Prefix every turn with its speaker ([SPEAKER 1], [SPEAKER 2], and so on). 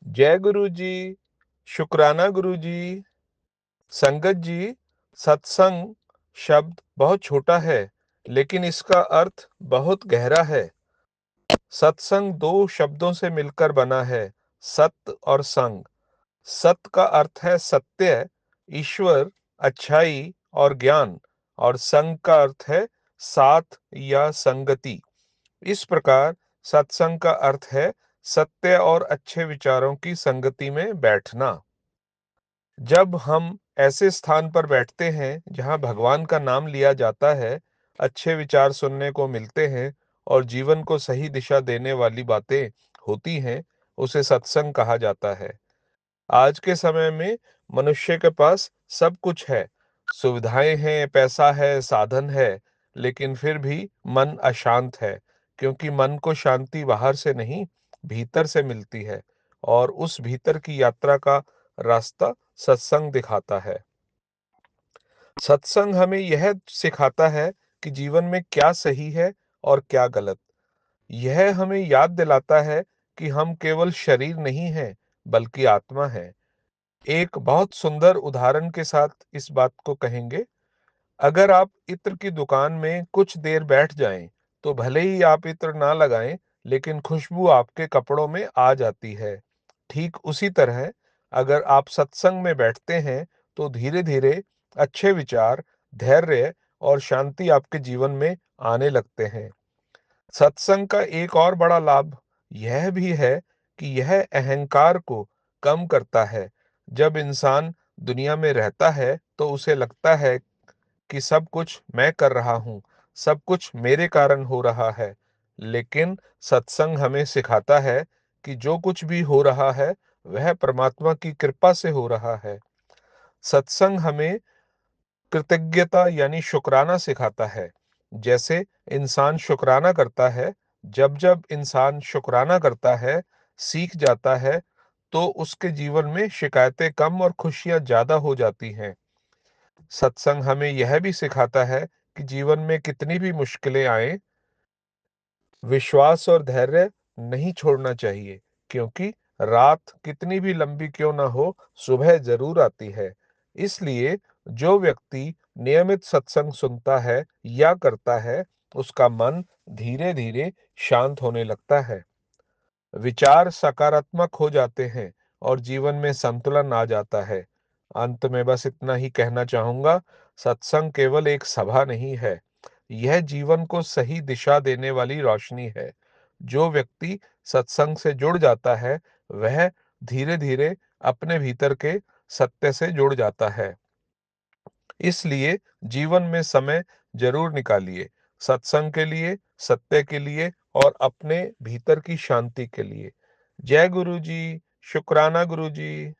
[SPEAKER 1] जय गुरु जी, शुक्राना गुरु जी। संगत जी, सत्संग शब्द बहुत छोटा है, लेकिन इसका अर्थ बहुत गहरा है। सत्संग दो शब्दों से मिलकर बना है, सत्य और संग। सत्य का अर्थ है सत्य, ईश्वर, अच्छाई और ज्ञान, और संग का अर्थ है साथ या संगति। इस प्रकार सत्संग का अर्थ है सत्य और अच्छे विचारों की संगति में बैठना। जब हम ऐसे स्थान पर बैठते हैं जहां भगवान का नाम लिया जाता है, अच्छे विचार सुनने को मिलते हैं और जीवन को सही दिशा देने वाली बातें होती हैं, उसे सत्संग कहा जाता है। आज के समय में मनुष्य के पास सब कुछ है, सुविधाएं हैं, पैसा है, साधन है, लेकिन फिर भी मन अशांत है, क्योंकि मन को शांति बाहर से नहीं, भीतर से मिलती है, और उस भीतर की यात्रा का रास्ता सत्संग दिखाता है। सत्संग हमें यह सिखाता है कि जीवन में क्या सही है और क्या गलत। यह हमें याद दिलाता है कि हम केवल शरीर नहीं हैं, बल्कि आत्मा हैं। एक बहुत सुंदर उदाहरण के साथ इस बात को कहेंगे। अगर आप इत्र की दुकान में कुछ देर बैठ जाएं, तो भले ही आप इत्र ना लगाएं, लेकिन खुशबू आपके कपड़ों में आ जाती है। ठीक उसी तरह अगर आप सत्संग में बैठते हैं, तो धीरे धीरे अच्छे विचार, धैर्य और शांति आपके जीवन में आने लगते हैं। सत्संग का एक और बड़ा लाभ यह भी है कि यह अहंकार को कम करता है। जब इंसान दुनिया में रहता है, तो उसे लगता है कि सब कुछ मैं कर रहा हूँ, सब कुछ मेरे कारण हो रहा है। लेकिन सत्संग हमें सिखाता है कि जो कुछ भी हो रहा है, वह परमात्मा की कृपा से हो रहा है। सत्संग हमें कृतज्ञता यानी शुक्राना सिखाता है। जैसे इंसान शुक्राना करता है, जब जब इंसान शुक्राना करता है, सीख जाता है, तो उसके जीवन में शिकायतें कम और खुशियां ज्यादा हो जाती हैं। सत्संग हमें यह भी सिखाता है कि जीवन में कितनी भी मुश्किलें आए, विश्वास और धैर्य नहीं छोड़ना चाहिए, क्योंकि रात कितनी भी लंबी क्यों ना हो, सुबह जरूर आती है। इसलिए जो व्यक्ति नियमित सत्संग सुनता है या करता है, उसका मन धीरे धीरे शांत होने लगता है, विचार सकारात्मक हो जाते हैं और जीवन में संतुलन आ जाता है। अंत में बस इतना ही कहना चाहूंगा, सत्संग केवल एक सभा नहीं है, यह जीवन को सही दिशा देने वाली रोशनी है। जो व्यक्ति सत्संग से जुड़ जाता है, वह धीरे धीरे अपने भीतर के सत्य से जुड़ जाता है। इसलिए जीवन में समय जरूर निकालिए, सत्संग के लिए, सत्य के लिए और अपने भीतर की शांति के लिए। जय गुरु जी, शुक्राना गुरु जी।